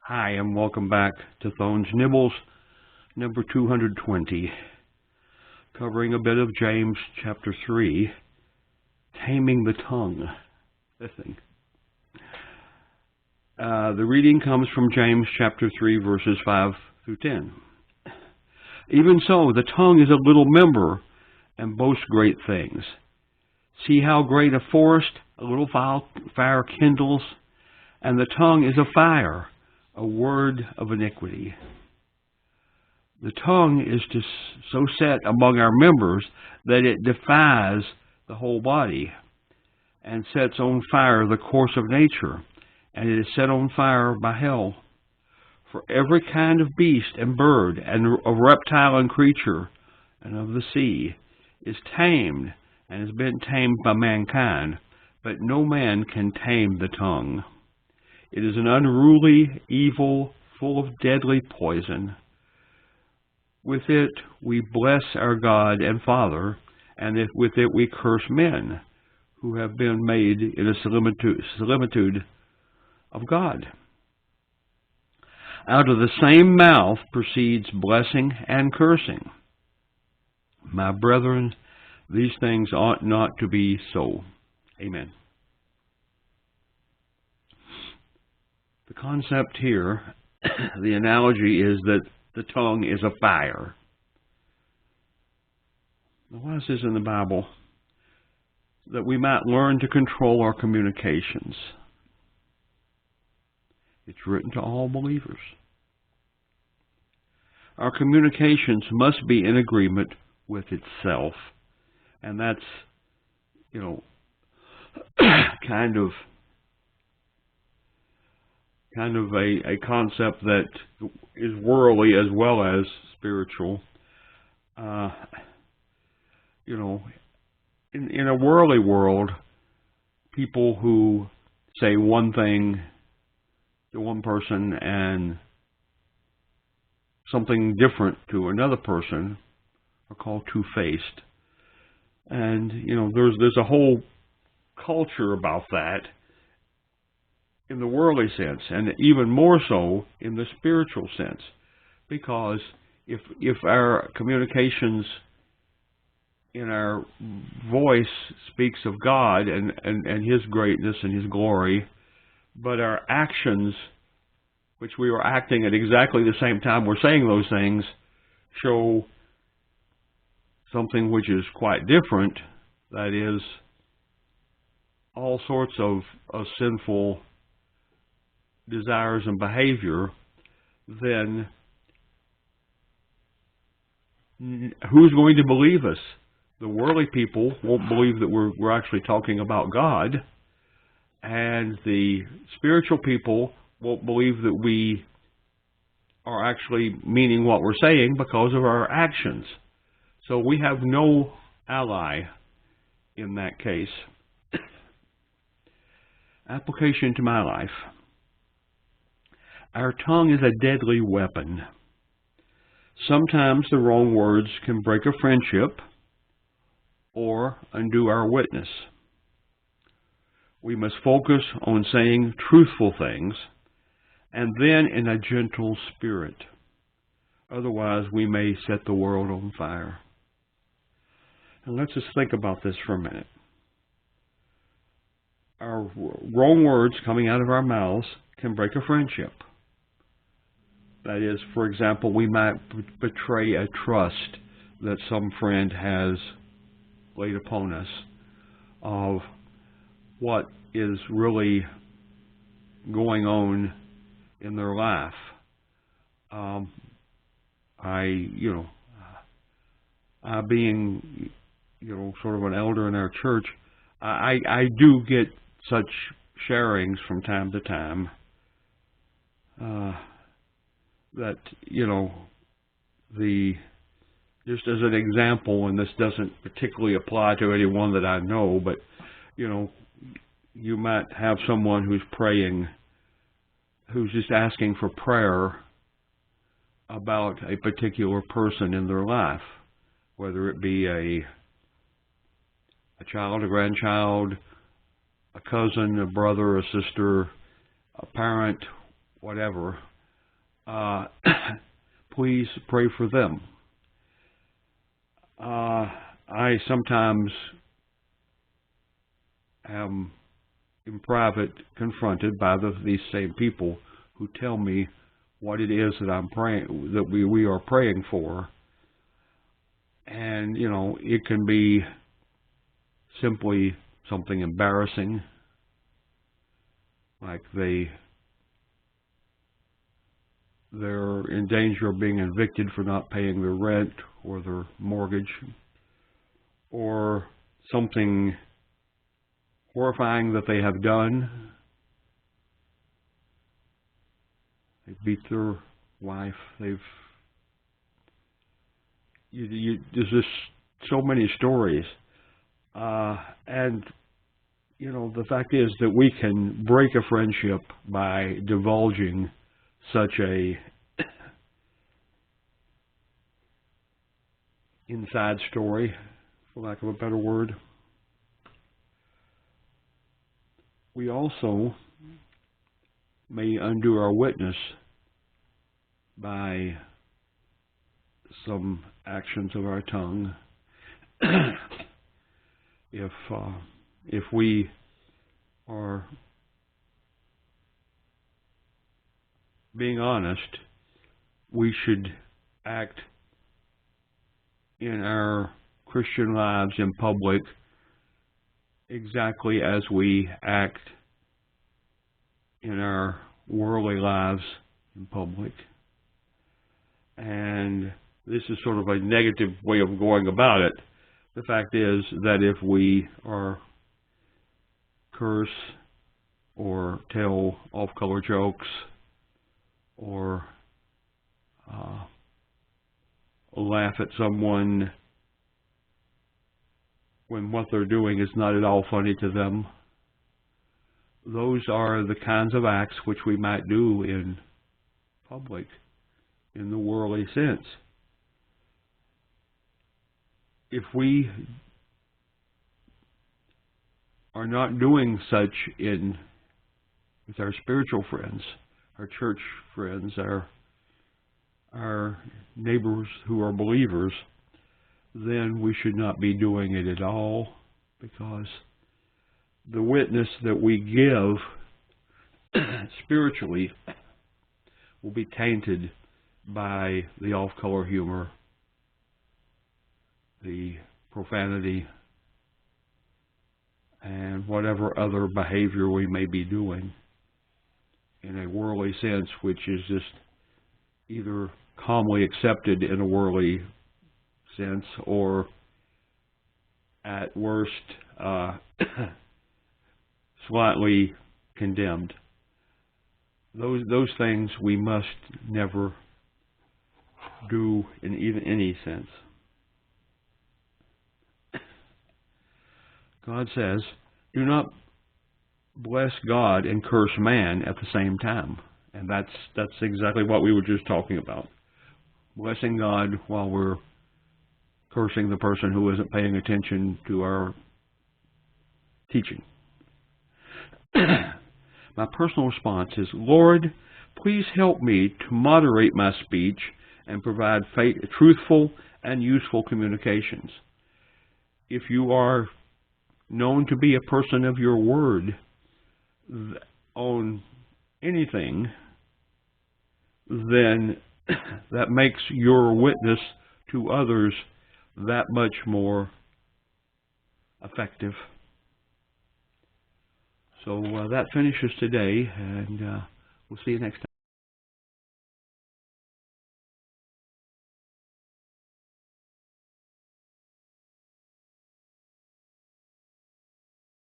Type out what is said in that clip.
Hi, and welcome back to Thone's Nibbles, number 220, covering a bit of James chapter 3, Taming the Tongue. The reading comes from James chapter 3, verses 5 through 10. Even so, the tongue is a little member and boasts great things. See how great a forest a little fire kindles, and the tongue is a fire, a word of iniquity. The tongue is just so set among our members that it defies the whole body and sets on fire the course of nature, and it is set on fire by hell. For every kind of beast and bird and of reptile and creature and of the sea is tamed and has been tamed by mankind, but no man can tame the tongue. It is an unruly evil, full of deadly poison. With it we bless our God and Father, and with it we curse men who have been made in a similitude of God. Out of the same mouth proceeds blessing and cursing. My brethren, these things ought not to be so. Amen. The concept here, the analogy is that the tongue is a fire. Now, why is this in the Bible? That we might learn to control our communications. It's written to all believers. Our communications must be in agreement with itself. And that's, kind of a concept that is worldly as well as spiritual. In a worldly world, people who say one thing to one person and something different to another person are called two-faced. And, there's a whole culture about that in the worldly sense, and even more so in the spiritual sense. Because if our communications in our voice speaks of God and His greatness and His glory, but our actions, which we are acting at exactly the same time we're saying those things, show something which is quite different, that is, all sorts of sinful desires and behavior, then who's going to believe us? The worldly people won't believe that we're actually talking about God, and the spiritual people won't believe that we are actually meaning what we're saying because of our actions. So we have no ally in that case. Application to my life. Our tongue is a deadly weapon. Sometimes the wrong words can break a friendship or undo our witness. We must focus on saying truthful things and then in a gentle spirit. Otherwise, we may set the world on fire. And let's just think about this for a minute. Our wrong words coming out of our mouths can break a friendship. That is, for example, we might betray a trust that some friend has laid upon us of what is really going on in their life. I being, sort of an elder in our church, I do get such sharings from time to time that, just as an example, and this doesn't particularly apply to anyone that I know, but, you might have someone who's praying, who's just asking for prayer about a particular person in their life, whether it be a child, a grandchild, a cousin, a brother, a sister, a parent, whatever. please pray for them. I sometimes am in private confronted by these same people who tell me what it is that I'm praying, that we are praying for. And, it can be simply something embarrassing, like they're in danger of being evicted for not paying their rent or their mortgage, or something horrifying that they have done. They beat their wife. There's just so many stories. And, the fact is that we can break a friendship by divulging such a inside story, for lack of a better word. We also may undo our witness by some actions of our tongue. If we are being honest, we should act in our Christian lives in public exactly as we act in our worldly lives in public. And this is sort of a negative way of going about it. The fact is that if we are curse or tell off-color jokes or laugh at someone when what they're doing is not at all funny to them, those are the kinds of acts which we might do in public, in the worldly sense. If we are not doing such with our spiritual friends, our church friends, our neighbors who are believers, then we should not be doing it at all, because the witness that we give spiritually will be tainted by the off-color humor, the profanity, and whatever other behavior we may be doing in a worldly sense, which is just either calmly accepted in a worldly sense or at worst slightly condemned. Those things we must never do in even any sense. God says, do not bless God and curse man at the same time. And that's exactly what we were just talking about. Blessing God while we're cursing the person who isn't paying attention to our teaching. My personal response is, Lord, please help me to moderate my speech and provide truthful and useful communications. If you are known to be a person of your word on anything, then that makes your witness to others that much more effective. So that finishes today, and we'll see you next time.